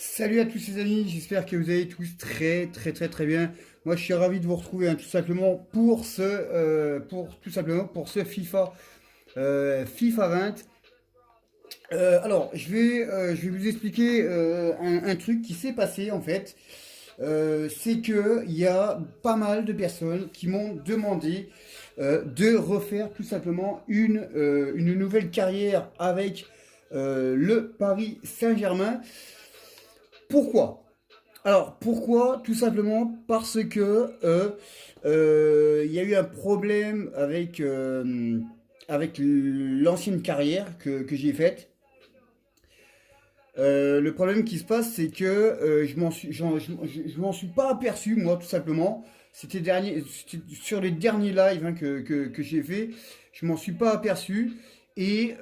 Salut à tous les amis, j'espère que vous allez tous très bien. Moi je suis ravi de vous retrouver tout simplement pour ce FIFA 20. Alors je vais vous expliquer un truc qui s'est passé en fait. C'est que il y a pas mal de personnes qui m'ont demandé de refaire tout simplement une nouvelle carrière avec le Paris Saint-Germain. Pourquoi? Alors, pourquoi? Tout simplement parce que il y a eu un problème avec l'ancienne carrière que j'ai faite. Le problème qui se passe, c'est que je m'en suis pas aperçu, moi, tout simplement. C'était sur les derniers lives que j'ai fait, je m'en suis pas aperçu. Et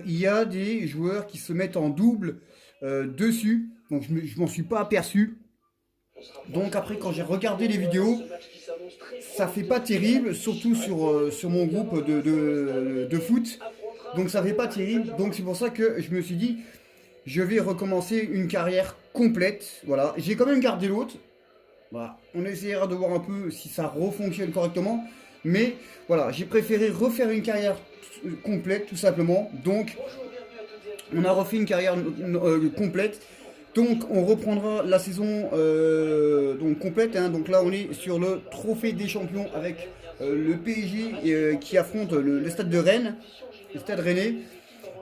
il y a des joueurs qui se mettent en double dessus, donc je m'en suis pas aperçu. Donc après, quand j'ai regardé les vidéos, ça fait pas terrible, surtout sur mon groupe de foot. Donc ça fait pas terrible. Donc c'est pour ça que je me suis dit, je vais recommencer une carrière complète. Voilà, j'ai quand même gardé l'autre. Voilà, on essaiera de voir un peu si ça refonctionne correctement. Mais voilà, j'ai préféré refaire une carrière complète tout simplement. Donc on a refait une carrière complète. Donc on reprendra la saison donc complète, hein. Donc là on est sur le trophée des champions avec le PSG qui affronte le stade de Rennes, le stade rennais.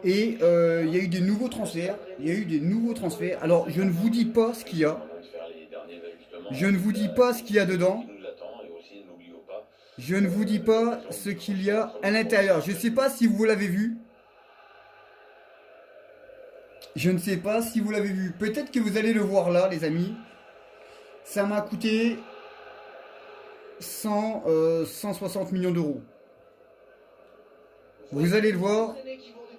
Et il y a eu des nouveaux transferts. Il y a eu des nouveaux transferts. Alors je ne vous dis pas ce qu'il y a. Je ne vous dis pas ce qu'il y a dedans. Je ne vous dis pas ce qu'il y a à l'intérieur. Je ne sais pas si vous l'avez vu. Je ne sais pas si vous l'avez vu. Peut-être que vous allez le voir là, les amis. Ça m'a coûté 160 millions d'euros. Vous allez le voir.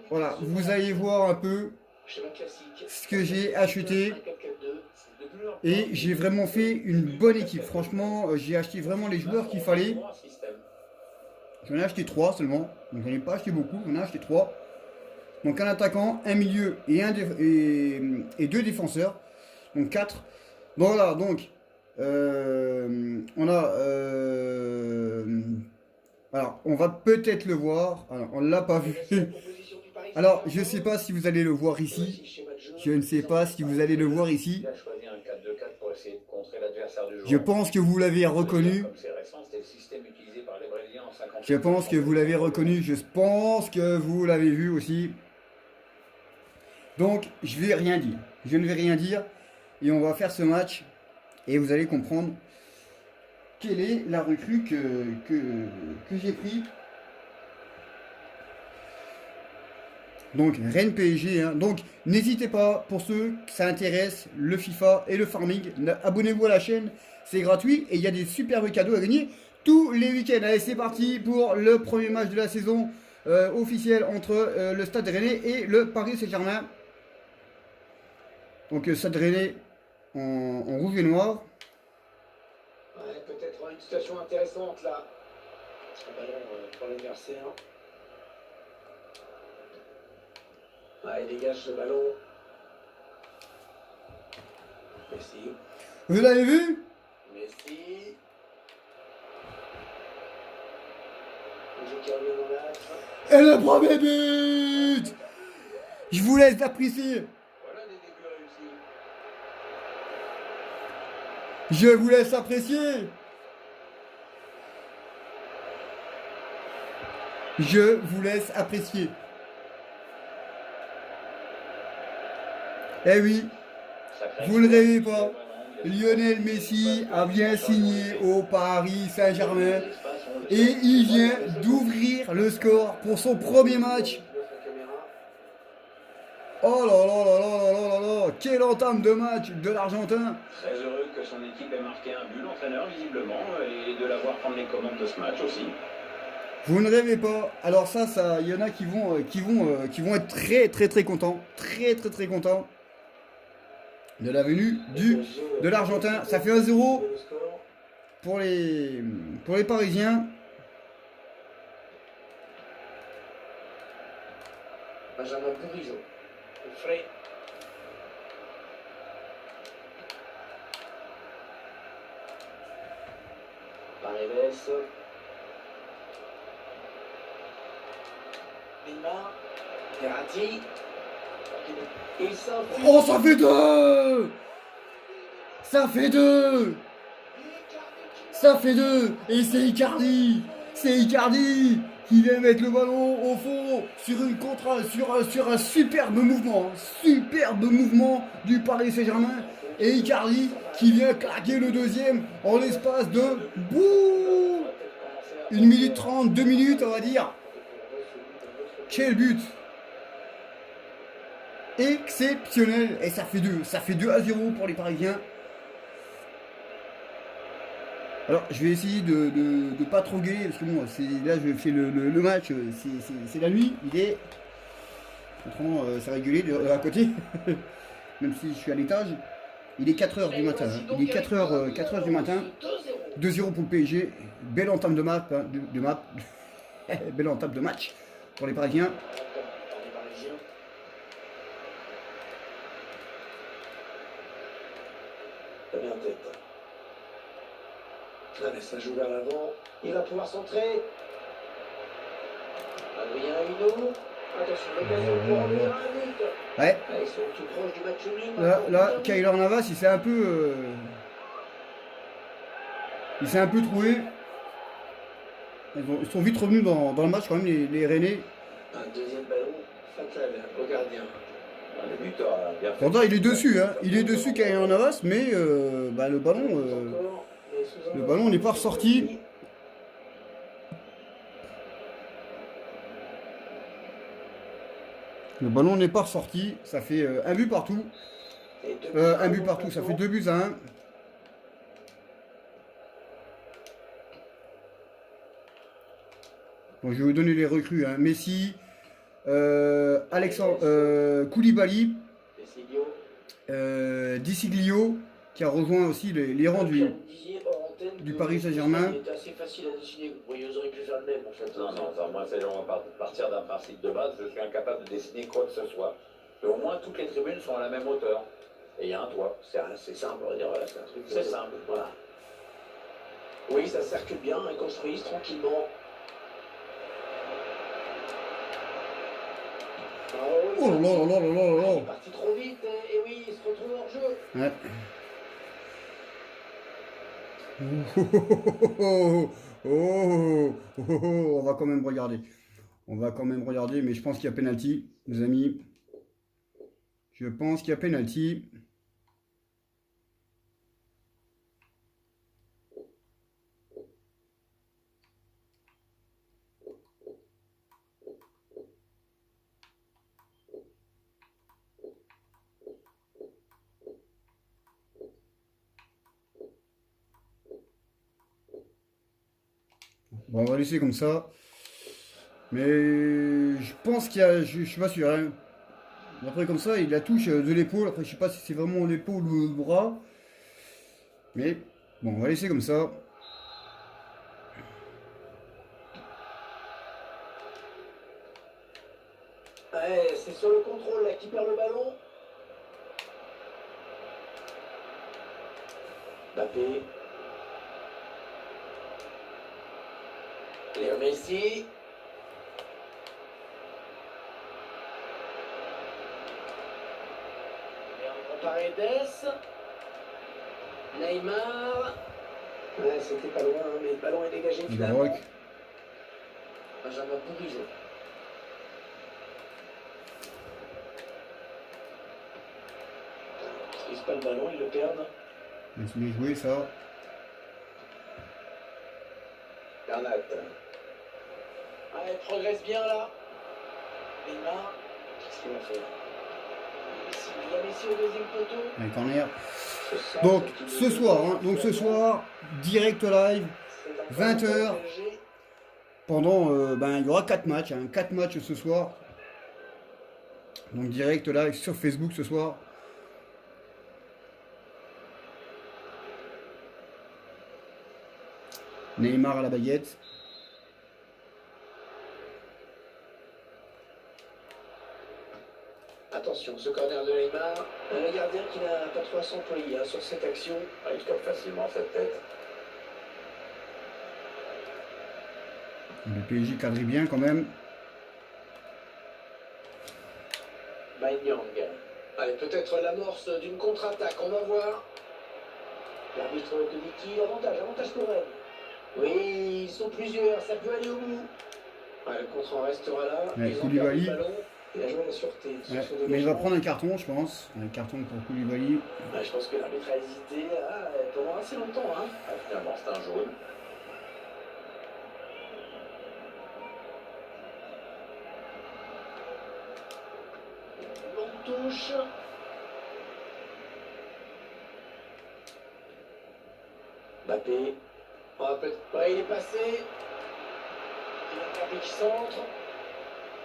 Voilà, vous allez voir un peu ce que j'ai acheté. Et j'ai vraiment fait une bonne équipe. Franchement, j'ai acheté vraiment les joueurs qu'il fallait. J'en ai acheté 3 seulement. Donc j'en ai pas acheté beaucoup, j'en ai acheté 3. Donc un attaquant, un milieu et deux défenseurs. Donc 4. Donc voilà, donc on a alors on va peut-être le voir. Alors on l'a pas vu. Alors je sais pas si vous allez le voir ici. Je ne sais pas si vous allez le voir ici. Je pense que vous l'avez reconnu. Je pense que vous l'avez reconnu. Je pense que vous l'avez vu aussi. Donc je vais rien dire. Je ne vais rien dire. Et on va faire ce match. Et vous allez comprendre quelle est la recrue que j'ai pris. Donc Rennes PSG. Hein. Donc n'hésitez pas, pour ceux que ça intéresse, le FIFA et le farming, abonnez-vous à la chaîne, c'est gratuit et il y a des superbes cadeaux à gagner tous les week-ends. Allez, c'est parti pour le premier match de la saison officiel entre le Stade Rennais et le Paris Saint-Germain. Donc Stade Rennais en rouge et noir. Ouais, peut-être une situation intéressante là. Un ballon pour l'adversaire. Ouais, il dégage ce ballon. Messi. Vous l'avez vu? Messi. Le jeu qui revient dans l'axe. Et le premier but! Je vous laisse apprécier. Voilà des débuts réussis. Je vous laisse apprécier. Je vous laisse apprécier. Eh oui, vous ne le rêvez pas. Lionel Messi a bien signé au Paris Saint-Germain et il vient d'ouvrir le score pour son premier match. Oh là là là là là là là là, quelle entame de match de l'Argentin. Très heureux que son équipe ait marqué un but, l'entraîneur visiblement, et de l'avoir prendre les commandes de ce match aussi. Vous ne rêvez pas. Alors ça, il y en a qui vont être très contents, très contents de la venue de l'Argentin. Ça fait 1-0 pour les Parisiens. Benjamin Bourigeaud. Frey. Paredes. Neymar. Verratti. Et ça. Oh, ça fait 2! Ça fait 2! Ça fait 2! Et c'est Icardi! C'est Icardi qui vient mettre le ballon au fond sur une sur un superbe mouvement du Paris Saint-Germain. Et Icardi qui vient claquer le deuxième en l'espace de 1 minute 30, 2 minutes, on va dire. Quel but! Exceptionnel! Et ça fait 2-0 pour les Parisiens. Alors, je vais essayer de pas trop gueuler, parce que bon, là, je fais le match, c'est la nuit, il est... Autrement, ça va gueuler à côté, même si je suis à l'étage. Il est 4h du matin, hein. Il est 4h du matin, 2-0 pour le PSG, belle entame de match, hein, belle entame de match pour les Parisiens. Très bien tête. Allez, ça joue vers l'avant. Il va pouvoir centrer. Adrien Huneau. Attention, l'occasion pour en venir à un but. Ouais. Ils sont tout proches du match nul. Là, Keylor Navas, il s'est un peu... il s'est un peu trouvé. Ils sont vite revenus dans le match quand même, les Rennais. Un deuxième ballon fatal au gardien. Le buteur a bien fait. Pourtant, il est dessus, hein. Il est dessus Keylor Navas, mais bah, le ballon n'est pas ressorti. Le ballon n'est pas ressorti. Ça fait un but partout. Un but partout, ça fait 2-1. Bon, je vais vous donner les recrues, hein. Messi, Alexandre, Koulibaly, Di Siglio, qui a rejoint aussi les rangs du Paris Saint-Germain. C'est assez facile à dessiner. Vous auriez pu faire le même en fait. Non, enfin, moi, on va partir d'un principe de base, je suis incapable de dessiner quoi que ce soit. Et au moins, toutes les tribunes sont à la même hauteur. Et il y a un toit. C'est simple, on va dire, voilà, c'est un truc. C'est simple. Voilà. Oui, ça circule bien, ils construisent tranquillement. Oh là là là là là là là. Il est parti trop vite, et oui, il se retrouve hors jeu. Ouais. On va quand même regarder. On va quand même regarder, mais je pense qu'il y a penalty, les amis. Je pense qu'il y a penalty. Bon, on va laisser comme ça. Mais je pense qu'il y a... Je suis pas sûr, hein. Après, comme ça, il la touche de l'épaule. Après, je sais pas si c'est vraiment l'épaule ou le bras. Mais bon, on va laisser comme ça. Ouais, c'est sur le contrôle là qui perd le ballon. Mbappé. Léo Messi. Paredes. Neymar. Ouais, c'était pas loin, hein, mais le ballon est dégagé finalement. Baroque. Benjamin Bourigeau. Ils maîtrisent pas le ballon, ils le perdent. Laisse bien jouer ça. Bernat. Ah, elle progresse bien là. Neymar. Qu'est-ce qu'il va faire? Il y a Messi au deuxième poteau. Avec corner. Donc ce soir, hein, direct live, 20h. Pendant, il y aura 4 matchs, hein, 4 matchs ce soir. Donc direct live sur Facebook ce soir. Neymar à la baguette. Attention, ce corner de Neymar. Le gardien qui n'a pas trop à s'employer sur cette action. Il tape facilement cette tête. Le PSG cadre bien quand même. Maignan. Allez, peut-être l'amorce d'une contre-attaque, on va voir. L'arbitre te dit-il, avantage pour elle. Oui, ils sont plusieurs, ça peut aller au bout. Ouais, le contre en restera là. Ouais, Ils ont Koulibaly. perdu le ballon. Il a joué la sûreté. Ouais, mais il va prendre un carton, je pense. Un carton pour Koulibaly. Ouais, je pense que l'arbitre a hésité pendant assez longtemps. Hein. Finalement, c'est un jaune. Longue touche. Mbappé. Ouais, il est passé. Il a Mbappé qui centre.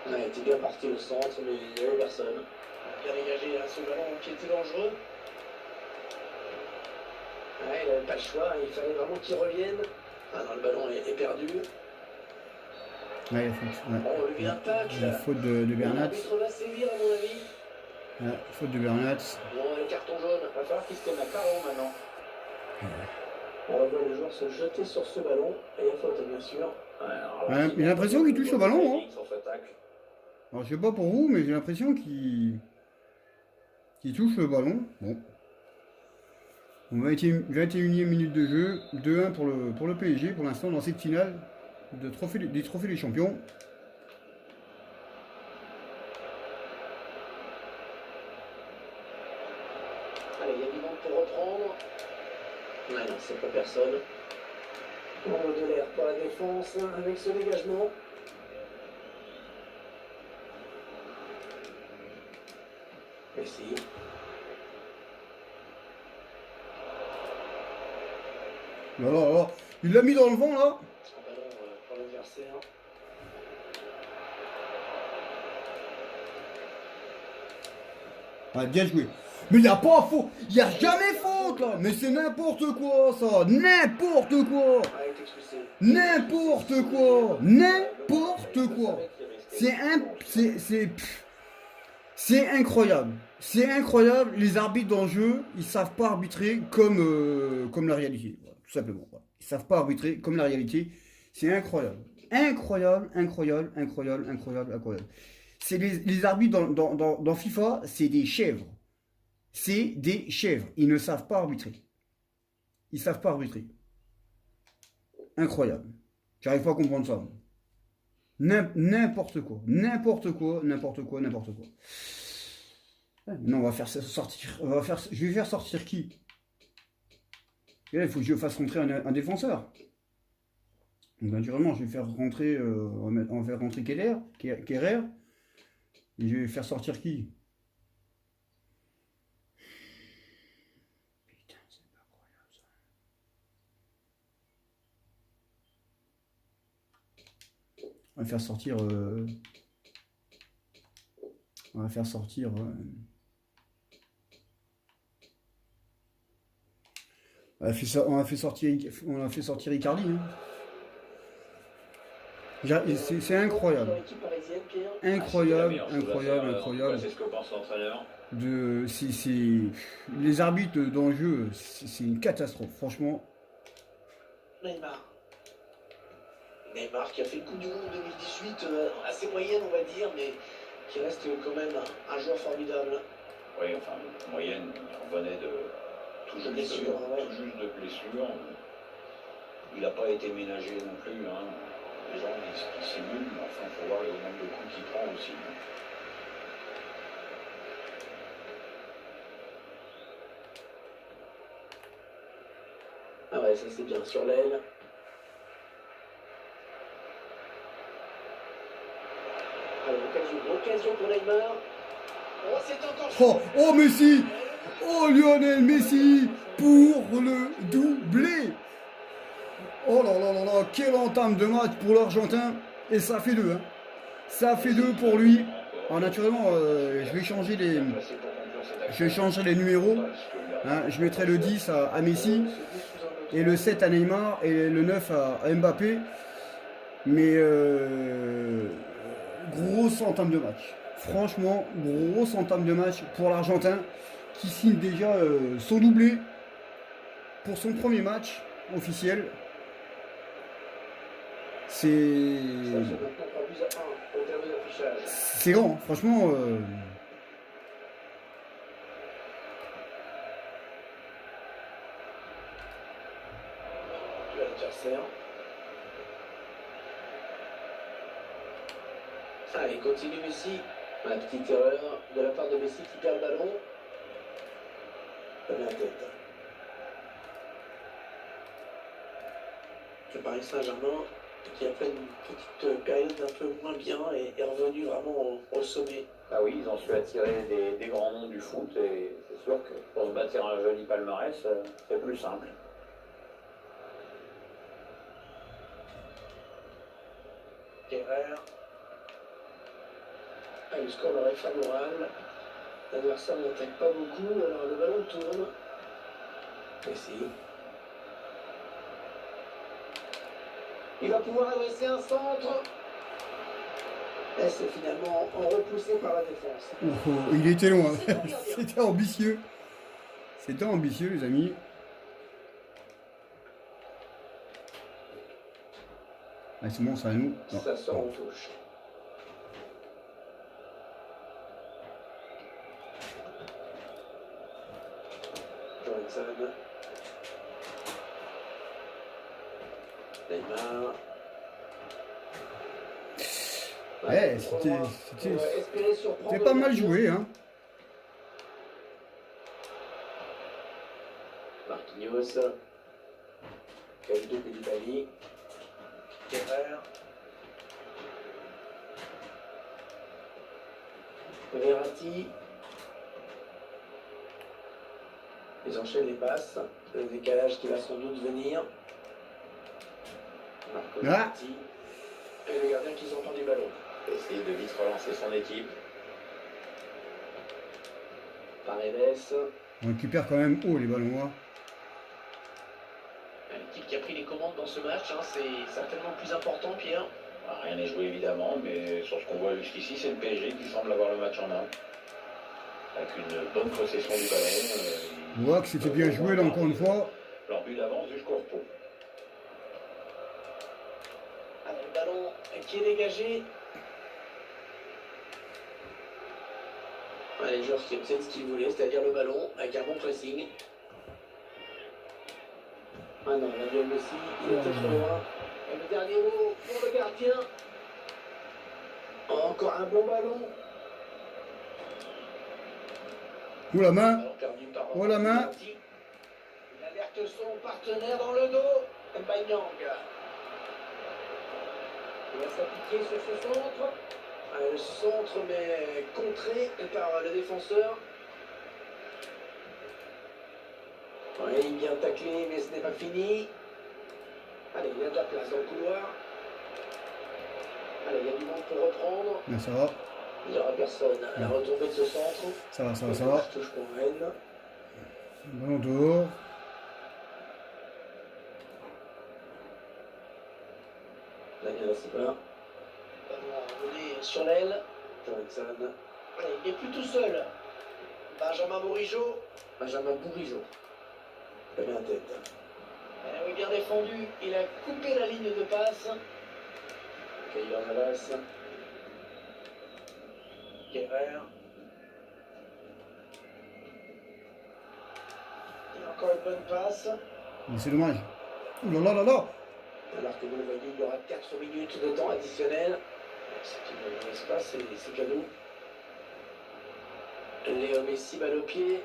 Ouais, il était bien parti au centre, mais il n'y avait personne. Bien dégagé ce ballon qui était dangereux. Ouais, il n'avait pas le choix, il fallait vraiment qu'il revienne. Ah non, le ballon est perdu. Ouais, il y a faute. Ouais. On lui attaque. Il y a faute de Bernat. L'arbitre va sévir, à mon avis. Ouais, faute de Bernat. Bon, le carton jaune. Il va falloir qu'il se tienne à carreau maintenant. On va voir le joueur se jeter sur ce ballon. Et il y a faute, bien sûr. Ouais, j'ai l'impression qu'il touche le ballon. Hein. Sur ce tacle. Alors, je sais pas pour vous, mais j'ai l'impression qu'il touche le ballon. Bon. 21e minute de jeu. 2-1 pour le PSG pour l'instant dans cette finale des trophées des champions. Allez, il y a du monde pour reprendre. Ouais, non, c'est pas personne. On a de l'air pour la défense avec ce dégagement. Messi. Alors, il l'a mis dans le vent là. Un ballon pour l'adversaire. Ah, bien joué. Mais il n'y a pas faute. Il n'y a jamais faute là. Mais c'est n'importe quoi ça. N'importe quoi. Ah, il est expulsé. N'importe quoi. N'importe quoi. C'est incroyable. C'est incroyable. Les arbitres dans le jeu, ils savent pas arbitrer comme la réalité. Voilà, tout simplement. Voilà. Ils savent pas arbitrer comme la réalité. C'est incroyable. Incroyable, incroyable, incroyable, incroyable, incroyable. C'est les arbitres dans FIFA, c'est des chèvres. C'est des chèvres. Ils ne savent pas arbitrer. Ils savent pas arbitrer. Incroyable. J'arrive pas à comprendre ça. N'importe quoi. N'importe quoi, n'importe quoi, n'importe quoi. Non, on va faire sortir. Je vais faire sortir qui? Et là, il faut que je fasse rentrer un défenseur. Donc, naturellement, je vais faire rentrer. On va faire rentrer Kerrer. Et je vais faire sortir qui? Putain, c'est pas incroyable ça. On va faire sortir. On va faire sortir. On a fait sortir Icardi. Hein. C'est incroyable. Incroyable, incroyable, incroyable. C'est ce que pense l'entraîneur. Les arbitres dans le jeu, c'est une catastrophe, franchement. Neymar. Neymar qui a fait le coup du monde 2018, assez moyenne on va dire, mais qui reste quand même un joueur formidable. Oui, enfin, moyenne, il revenait tout juste de blessure. Il n'a pas été ménagé non plus. Hein. Les gens ils simulent, mais enfin, il faut voir le nombre de coups qu'il prend aussi. Ah ouais, ça c'est bien sur l'aile. Occasion pour Neymar. Oh, c'est encore Oh Messi. Oh Lionel Messi pour le doublé. Oh là là là là, quelle entame de match pour l'Argentin. Et ça fait 2. Hein. Ça fait 2 pour lui. Alors naturellement, je vais changer les numéros. Hein. Je mettrai le 10 à Messi. Et le 7 à Neymar. Et le 9 à Mbappé. Mais grosse entame de match. Franchement, grosse entame de match pour l'Argentin. Qui signe déjà son doublé. Pour son premier match officiel. Ça fait maintenant 3 buts à 1 au tableau d'affichage. C'est grand, franchement. L'adversaire. Allez, continue Messi. La petite erreur de la part de Messi qui perd le ballon. Pas bien la tête. Le Paris Saint-Germain qui après une petite période un peu moins bien est revenu vraiment au sommet. Ah oui, ils ont su attirer des grands noms du foot et c'est sûr que pour se bâtir un joli palmarès, c'est plus simple. Kerrer. Ah, le score leur est favorable. L'adversaire n'attaque pas beaucoup, alors le ballon tourne. Messi. Il va pouvoir adresser un centre. Et c'est finalement repoussé par la défense. Oh, il était loin. C'était ambitieux. C'était ambitieux, les amis. Ah, c'est bon, ça à nous. Non. Ça sort en touche. Johansson. Neymar. Ouais, c'était pas mal joué, hein. Marquinhos. Kalidou Koulibaly. Kerrer. Verratti. Ils enchaînent les passes. Le décalage qui va sans doute venir. Marco Verratti. Et le gardien qui s'entend du ballon. Essayer de vite relancer son équipe. Paredes. On récupère quand même haut les ballons, hein. L'équipe qui a pris les commandes dans ce match, hein, c'est certainement le plus important, Pierre. Bah, rien n'est joué évidemment, mais sur ce qu'on voit jusqu'ici, c'est le PSG qui semble avoir le match en main. Avec une bonne possession du ballon. On voit que c'était bien joué là encore une fois. Leur but d'avance jusqu'au repos. Avec le ballon qui est dégagé. Les joueurs qui obtiennent ce qu'ils voulaient, c'est-à-dire le ballon, avec un bon pressing. Ah non, Lionel Messi, il était trop loin. Et le dernier mot pour le gardien. Encore un bon ballon. Ou la main. Ballon perdu par Oh la main. Il alerte son partenaire dans le dos. Mbanyang. Il va s'appliquer sur ce centre. Le centre mais contré par le défenseur. Oui, bien taclé, mais ce n'est pas fini. Allez, il y a de la place dans le couloir. Allez, il y a du monde pour reprendre. Là, ça va. Il n'y aura personne à la retombée de ce centre. Ça va, ça va, ça va. Touche pour Rennes. Ballon dehors. Daniel Silva. Ballon envolé sur l'aile. Johansson. Allez, il n'est plus tout seul. Benjamin Bourigeaud. Benjamin Bourigeaud. Très bien tête. Oui, bien défendu. Il a coupé la ligne de passe. Keylor Navas. Kerrer. Et encore une bonne passe. Mais c'est dommage. Ouh là là là là. Alors que vous le voyez, il y aura 4 minutes de temps additionnel. Ce qui ne laisse pas, c'est cadeau. Léo Messi, balle au pied.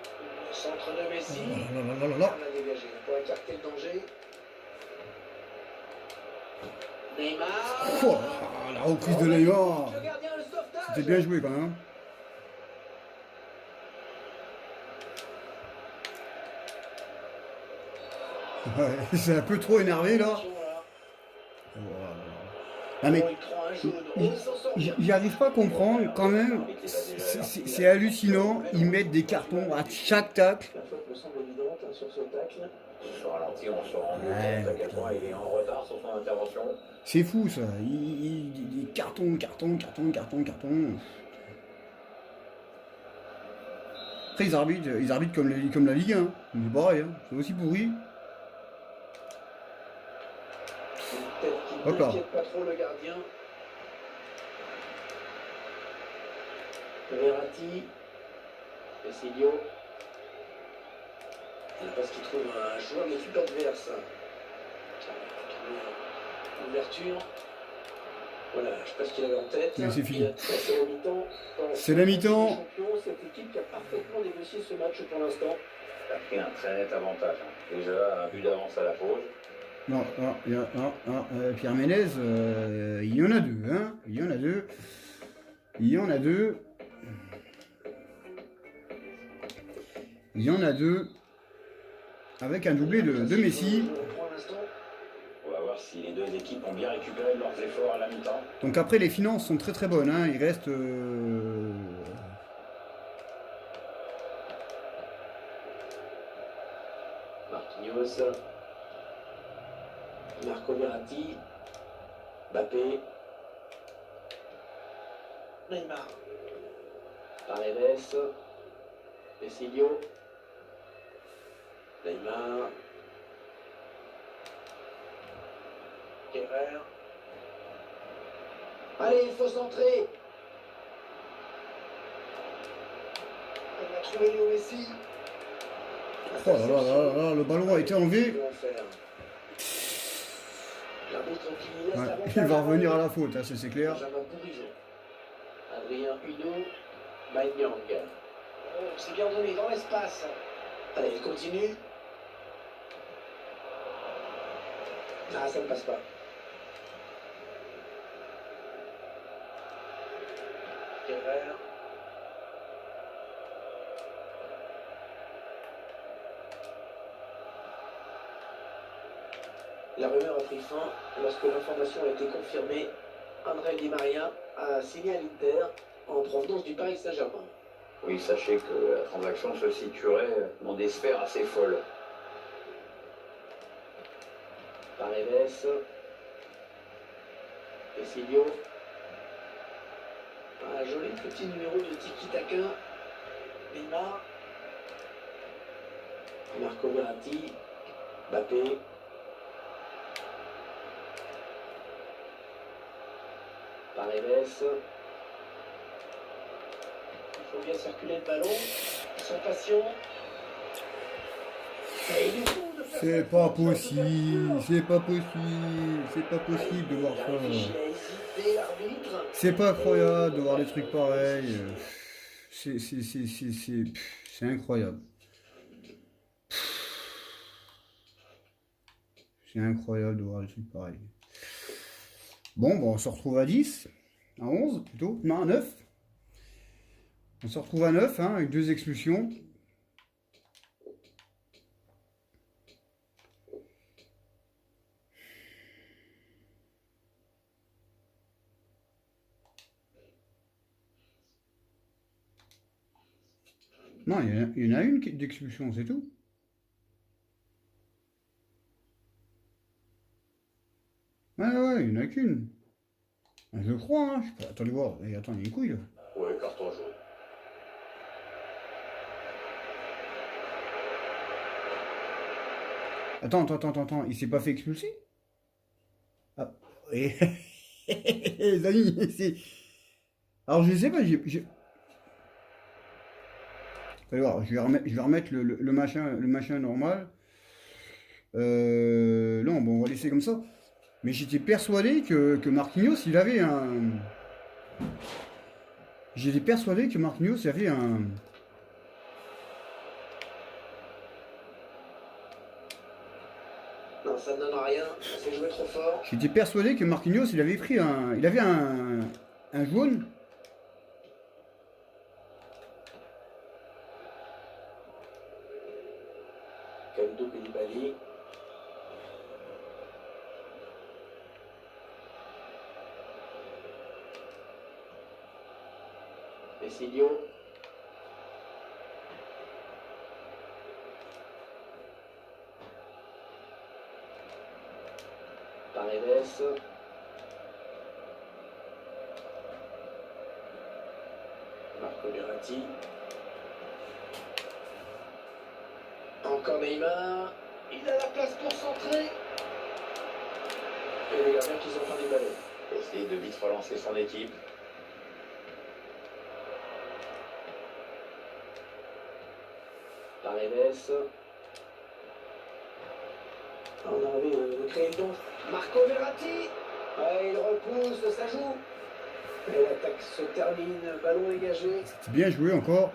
Le centre de Messi. Oh là là là là là. On l'a dégagé pour écarter le danger. Neymar. Oh, la reprise de Neymar. Le gardien, le sauvetage. C'était bien joué quand même. Ouais, c'est un peu trop énervé là. Ah mais j'arrive pas à comprendre quand même. C'est hallucinant. Ils mettent des cartons à chaque tacle. La faute me semble évidente hein, sur ce tacle. Sur ralenti, on se rend compte Ouais. à quel point il est en retard sur son intervention. C'est fou ça. Carton, carton, carton, carton, carton. Après ils arbitrent comme la Ligue 1. C'est pareil, hein. C'est aussi pourri. Une tête qui Il Hop là. n'inquiète pas trop le gardien. Verratti. Pessilio. C'est parce qu'il trouve un joueur de l'équipe adverse. L'ouverture. Voilà, je sais pas ce qu'il avait en tête. Mais c'est fini. C'est la mi-temps. C'est la mi-temps. Cette équipe qui a parfaitement négocié ce match pour l'instant. Il a pris un très net avantage. Déjà, un but d'avance à la pause. Non, Pierre Ménez, il y en a deux, hein. Il y en a deux. Il y en a deux. Il y en a deux. Avec un doublé de Messi. On va voir si les deux équipes ont bien récupéré de leurs efforts à la mi-temps. Donc après, les finances sont très très bonnes, hein. Il reste... Marquinhos. Marco Verratti. Mbappé. Neymar. Paredes. Pessilio. Neymar. Kerrer. Allez, il faut centrer. On a trouvé Léo Messi. Oh là là là là, le ballon a été enlevé. Ouais, il va revenir à la faute, hein, c'est clair. Benjamin Bourigeaud. Adrien Huneau. Maignan. Oh, c'est bien donné dans l'espace. Allez, il continue. Ah, ça ne passe pas. Kerrer. La rumeur a pris fin lorsque l'information a été confirmée. André Di Maria a signé à l'Inter en provenance du Paris Saint-Germain. Oui, sachez que la transaction se situerait dans des sphères assez folles. Paredes. Pessilio. Un joli petit numéro de tiki-taka. Neymar. Marco Verratti. Mbappé. Paredes. Il faut bien circuler le ballon. Ils sont patients. C'est pas possible, c'est pas possible, c'est pas possible de voir ça. C'est pas incroyable de voir des trucs pareils. C'est incroyable. C'est incroyable de voir des trucs pareils. Bon, on se retrouve à 10, à 11 plutôt, non à 9. On se retrouve à 9, hein, avec 2 expulsions. Non, il y en a une d'expulsion, c'est tout. Ouais, il n'y en a qu'une. Je crois, hein. Attendez voir. Attends, il y a une couille là. Ouais, carton jaune. Attends. Il s'est pas fait expulser? Ah. Les amis, c'est. Alors je sais pas, allez voir, je vais remettre le machin normal. Non, bon, on va laisser comme ça. Mais j'étais persuadé que Marquinhos, il avait un... J'étais persuadé que Marquinhos avait un... Non, ça ne donne rien. C'est joué trop fort. J'étais persuadé que Marquinhos, il avait pris un... Il avait un jaune. Kalidou Koulibaly. Pessilio. Paredes. Marco Verratti. Encore Neymar. Il a la place pour centrer. Et les gardiens qui sont en train du ballon. Essayer de vite relancer son équipe. Paredes. On a envie de créer le don. Marco Verratti. Ouais, il repousse, ça joue. Et l'attaque se termine, ballon dégagé. C'était bien joué encore.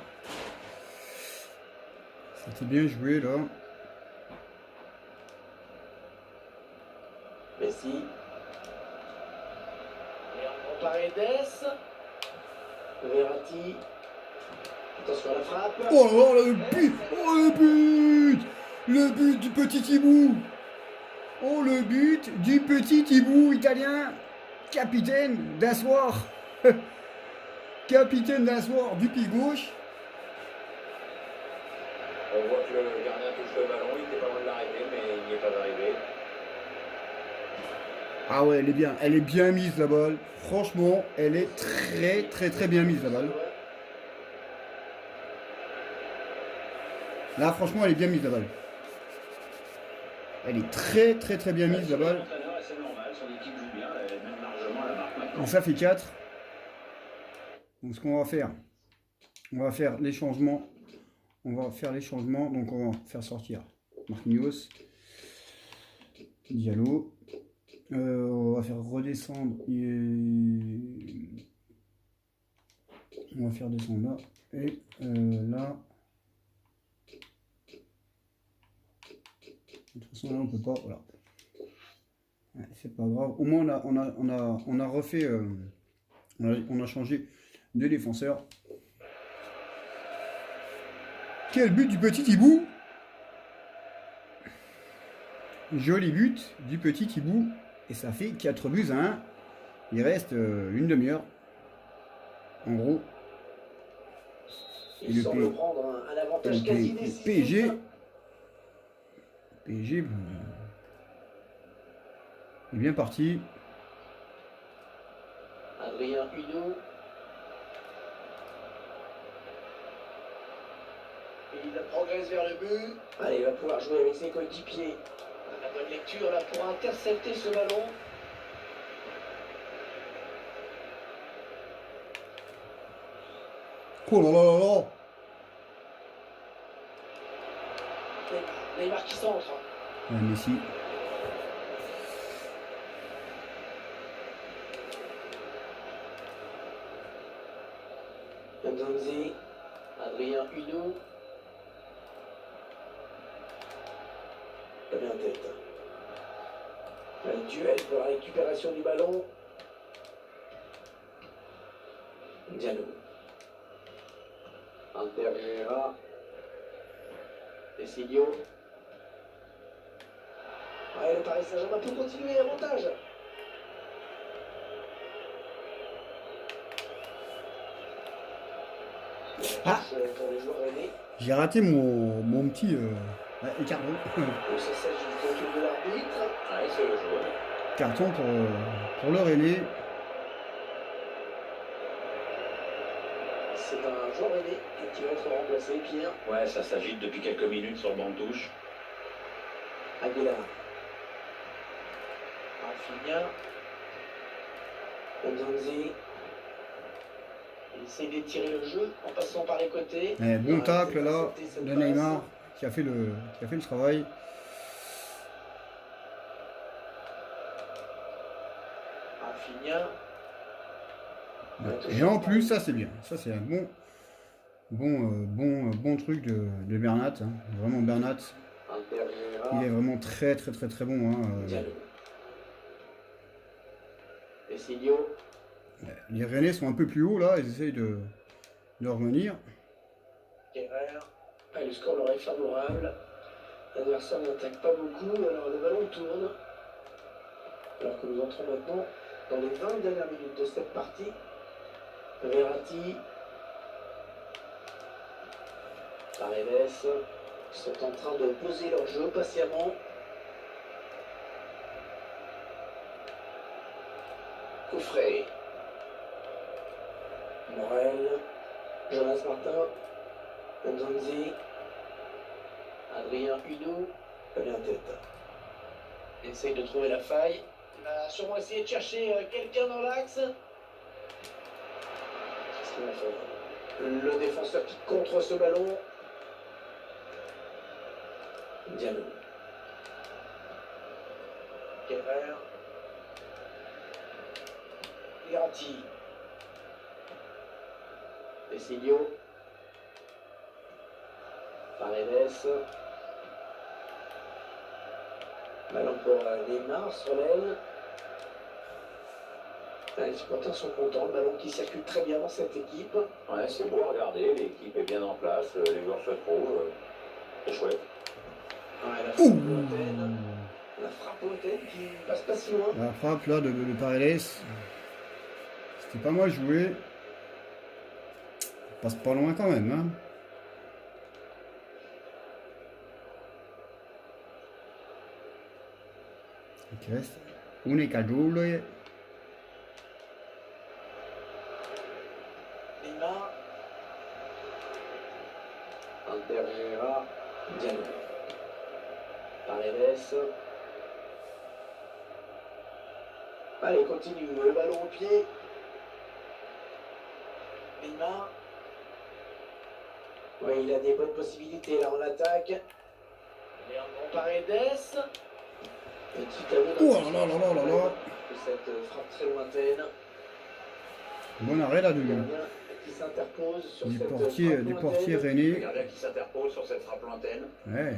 C'était bien joué là. Messi. Leandro Paredes. Verratti. Attention à la frappe. Oh là là, le but! Oh le but! Le but du petit Hibou! Oh le but du petit Hibou italien! Capitaine d'un soir! Capitaine d'un soir du pied gauche! On voit que le gardien touche le ballon, il était pas loin de l'arrêter, mais il n'y est pas arrivé. Ah ouais, elle est bien mise la balle. Franchement, elle est très bien mise la balle. Là, franchement, elle est bien mise la balle. Elle est très bien mise la balle. C'est normal, son équipe joue bien, elle mène largement la marque maintenant. Donc ça fait 4. Donc ce qu'on va faire, on va faire les changements. On va faire les changements. Donc on va faire sortir Marquinhos, Diallo. On va faire redescendre. On va faire descendre là. Et là. De toute façon là on peut pas. Voilà. Ouais, c'est pas grave. Au moins on a refait. On a changé de défenseur. Quel but du petit Hibou! Joli but du petit Hibou. Et ça fait 4 buts à 1. Il reste une demi-heure. En gros. Il semble prendre un avantage quasi décisif. PSG est bien parti. Adrien Huneau. Il progresse vers le but. Allez, il va pouvoir jouer avec ses coéquipiers. La bonne lecture là pour intercepter ce ballon. Oh là là là là! Neymar qui centre. Ouais, Messi. Nzonzi. Adrien Huneau. Bien tête. Un duel pour la récupération du ballon. Diallo. Inter Herrera. Desilio. Ouais, le Paris Saint-Germain peut continuer, avantage. Ah. Pour les joueurs aînés. J'ai raté mon petit carton. Ça s'agit du calcul de l'arbitre. Ouais, c'est le joueur. Carton pour le René. C'est un joueur aîné qui va être remplacé, Pierre. Ouais, ça s'agite depuis quelques minutes sur le banc de touche. Aguilar. Rafinha. Nzonzi. Il essaie d'étirer le jeu en passant par les côtés. Bon tacle là de Neymar qui a fait le travail. Rafinha. Et en plus, ça c'est bien. Ça c'est un bon truc de Bernat. Hein. Vraiment Bernat. Il est vraiment très bon. Hein. Desilio. Les Rennais sont un peu plus hauts là, ils essayent de revenir. Kerrer. Le score leur est favorable. L'adversaire n'attaque pas beaucoup, alors le ballon tourne. Alors que nous entrons maintenant dans les 20 dernières minutes de cette partie. Verratti. Paredes sont en train de poser leur jeu patiemment. Coffret. Morel. Jonas Martin. Nzonzi. Adrien Huneau. Bien tête. Essaye de trouver la faille. Il va sûrement essayer de chercher quelqu'un dans l'axe. Qu'est-ce qu'il va faire? Le défenseur qui contre ce ballon. Diallo. Kerrer. Verratti. Desilio. Paredes. Ballon pour Neymar sur l'aile. Les supporters sont contents, le ballon qui circule très bien dans cette équipe. Ouais, c'est beau à regarder, l'équipe est bien en place, les joueurs se trouvent, c'est chouette. Ouais, la frappe lointaine. La frappe lointaine qui passe pas si loin. La frappe là de Paredes, c'était pas mal joué. Passe pas loin quand même, hein. Ok, unica giullo. Neymar. Inter Herrera. Diallo. Paredes. Allez, continue. Le ballon au pied. Neymar. Oui, il a des bonnes possibilités là en attaque. Leandro Paredes. Petit tableau Oh là là là là là là. de cette frappe très lointaine. Bon arrêt là Le du gardien qui s'interpose sur cette portier, frappe du lointaine. portier Le René. gardien qui s'interpose sur cette frappe lointaine. Ouais.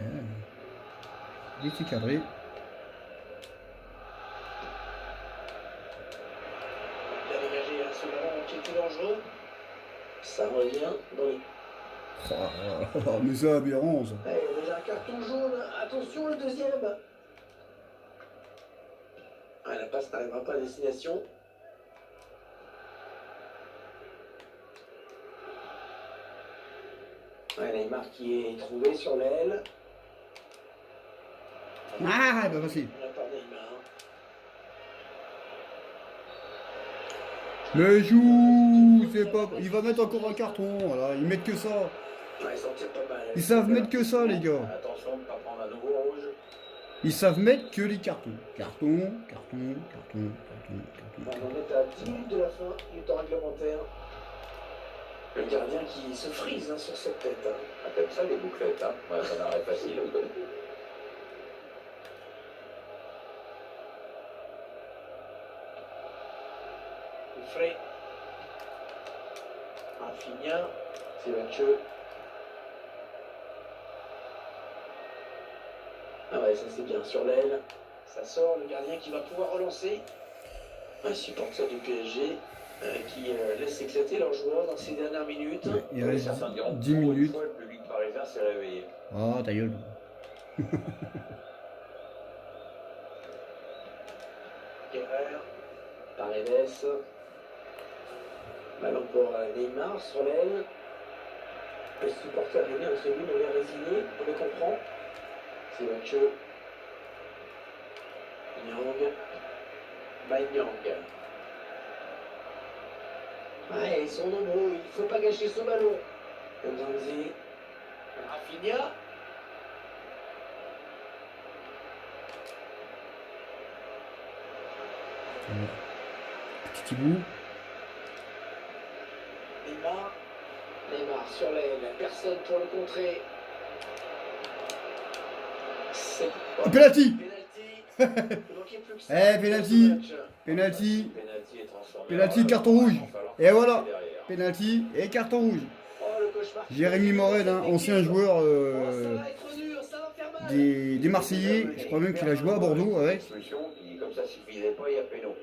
Des petits cadrés. Il a dégagé ce ballon qui était dangereux. Ça revient dans les... Oh, mais ça aberrant ça. il y a déjà un carton jaune. Attention, le deuxième. Ah, la passe n'arrivera pas à destination. Ouais, Neymar qui est trouvé sur l'aile. Ah, bah facile. On a pas Neymar. Mais joue, c'est pas. Il va mettre encore un carton, voilà. Ils mettent que ça. Ouais, ils s'en tirent pas mal. Ils savent mettre que ça, les gars. Attention de ne pas prendre un nouveau rouge. Ils savent mettre que les cartons. Carton, carton, carton, carton, On carton. est à 10 minutes de la fin du temps réglementaire. Le gardien qui se frise hein, sur cette tête. Hein. Ah, t'aimes ça les bouclettes, hein? Ouais, ça n'arrête facile. Frey. Rafinha. C'est Mathieu. Ah ouais, ça c'est bien sur l'aile. Ça sort, le gardien qui va pouvoir relancer. Un supporter du PSG qui laisse éclater leurs joueurs dans ces dernières minutes. Ouais, il reste Certains diront, 10 pour une minutes. fois, le public parisien s'est réveillé. Ah, ta gueule. Kerrer. Paredes. Ballon pour Neymar sur l'aile. Le supporter est bien, celui on est résigné, on le comprend. C'est Mathieu. Nyang. Nyang. Ouais, ils sont nombreux, il ne faut pas gâcher ce ballon. Nzonzi. Rafinha. Petit bout. Neymar. Neymar sur l'aile, personne pour le contrer. C'est Oh, penalty. penalty. Il manquait plus que ça. Penalty. Dans ce match. Penalty. Penalty est transformé. Penalty, en- carton rouge. en falloir Et voilà. derrière. Penalty et carton rouge. Oh, le cauchemar. Jérémy Morel, hein, ancien joueur Oh, ça va être dur, ça va faire mal. des Marseillais. Je crois même qu'il a joué à Bordeaux avec. Expulsion qui, comme ça, suffisait pas, il y a péno.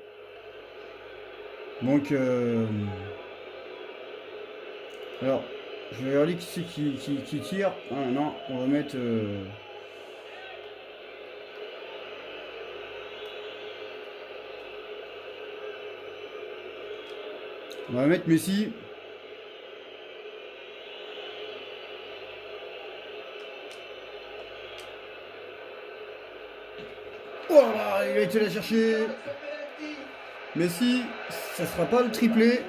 Donc, alors, je vais regarder qui c'est qui tire. Ah, non, on va mettre. On va mettre Messi. Oh là, il a été la chercher. Penalty. Messi, ça sera pas le triplé.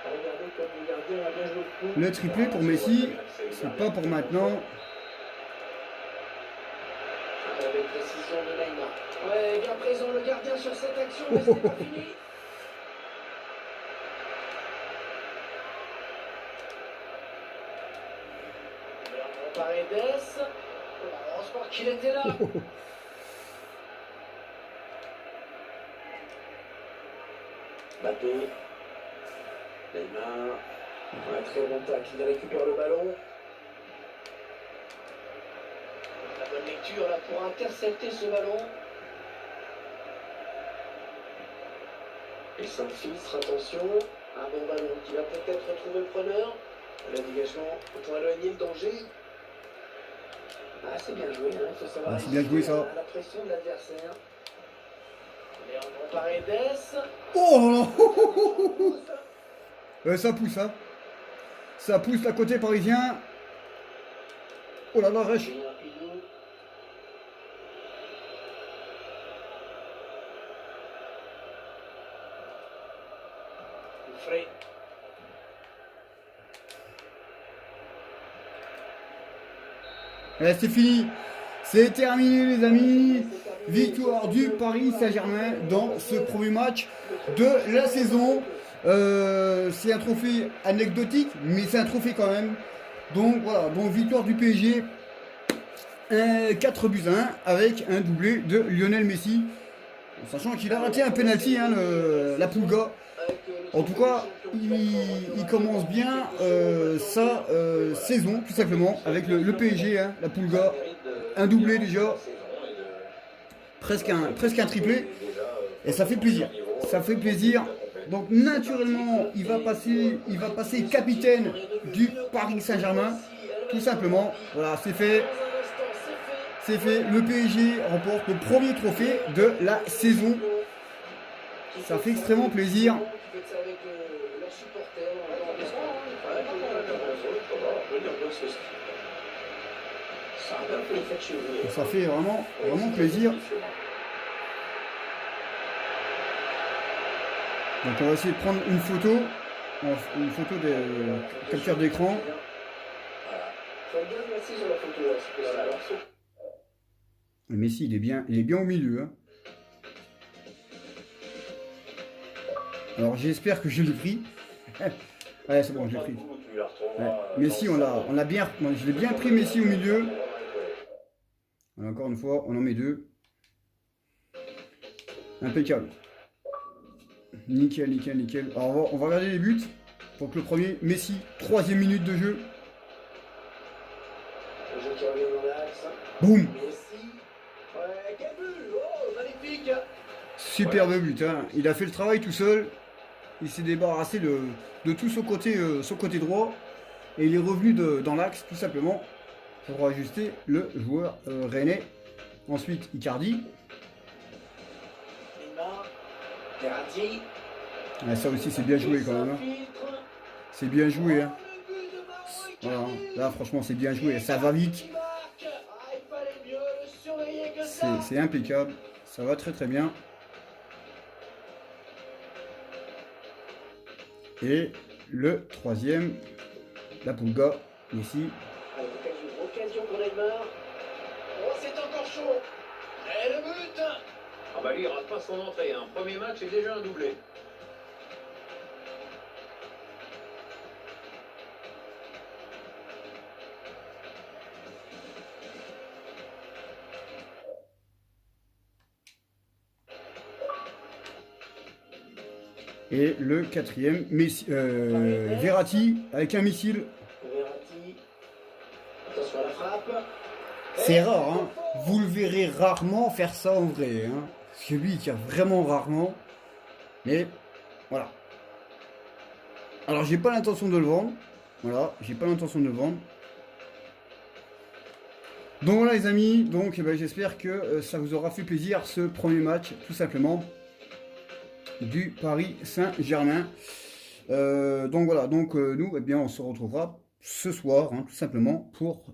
Regardez comme le gardien a bien joué le coup. Le triplé pour Messi, c'est pas pour maintenant. Avec précision de Neymar. Ouais, bien présent le gardien sur cette action, mais c'est pas fini. Paredes. Heureusement qu'il était là. Mbappé. Neymar. Un très bon tacle, il récupère le ballon. La bonne lecture là pour intercepter ce ballon. Il s'infiltre, attention. Un bon ballon qui va peut-être retrouver le preneur. Le dégagement pour éloigner le danger. Ah, c'est bien joué, hein, il faut savoir. Ah, c'est bien joué ça. La pression de l'adversaire. Leandro Paredes. Oh là là. Ça pousse, hein. Ça pousse la côté parisien. Oh là là, Rech. Frey. C'est fini. C'est terminé les amis. Victoire du Paris Saint-Germain dans ce premier match de la saison. C'est un trophée anecdotique, mais c'est un trophée quand même. Donc voilà, donc victoire du PSG. 4 buts à 1 avec un doublé de Lionel Messi. Sachant qu'il a raté un penalty, hein, la Pulga. En tout cas, il commence bien sa saison, tout simplement, avec le PSG, hein, la Pulga. Un doublé déjà, presque un triplé, et ça fait plaisir. Ça fait plaisir. Donc naturellement, il va passer capitaine du Paris Saint-Germain, tout simplement. Voilà, c'est fait. C'est fait. Le PSG remporte le premier trophée de la saison. Ça fait extrêmement plaisir. Ça fait vraiment plaisir. Donc on va essayer de prendre une photo de capture d'écran. Messi il est bien au milieu, hein. Alors j'espère que je l'ai pris. Ouais, c'est bon, je l'ai pris. Ouais. Messi, je l'ai bien pris Messi au milieu. Voilà, encore une fois, on en met 2. Impeccable. Nickel. Alors on va regarder les buts. Donc le premier, Messi, 3e minute de jeu. Boum. Superbe but, hein. Il a fait le travail tout seul. Il s'est débarrassé de tout son côté droit. Et il est revenu dans l'axe, tout simplement, pour ajuster le joueur rennais. Ensuite, Icardi. Ah, ça aussi, c'est bien joué quand même, hein. C'est bien joué, hein. Voilà. Là, franchement, c'est bien joué. Ça va vite. C'est impeccable. Ça va très bien. Et le troisième, la Pulga, ici. Occasion pour Neymar. Oh, c'est encore chaud. Et le but. Ah bah lui, il rate pas son entrée, hein. Premier match et déjà un doublé. Et le quatrième, Verratti avec un missile. Verratti. Attention à la frappe. C'est rare, hein. Vous le verrez rarement faire ça en vrai, hein. Parce que lui, il tire vraiment rarement. Mais voilà. Alors, j'ai pas l'intention de le vendre. Voilà, j'ai pas l'intention de le vendre. Donc voilà les amis, donc j'espère que ça vous aura fait plaisir ce premier match, tout simplement, du Paris Saint-Germain. Donc voilà, donc nous, eh bien, on se retrouvera ce soir, hein, tout simplement, pour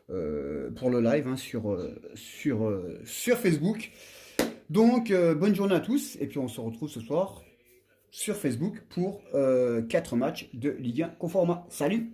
le live, hein, sur Facebook. Donc, bonne journée à tous, et puis on se retrouve ce soir sur Facebook pour 4 matchs de Ligue 1 Conforama. Salut!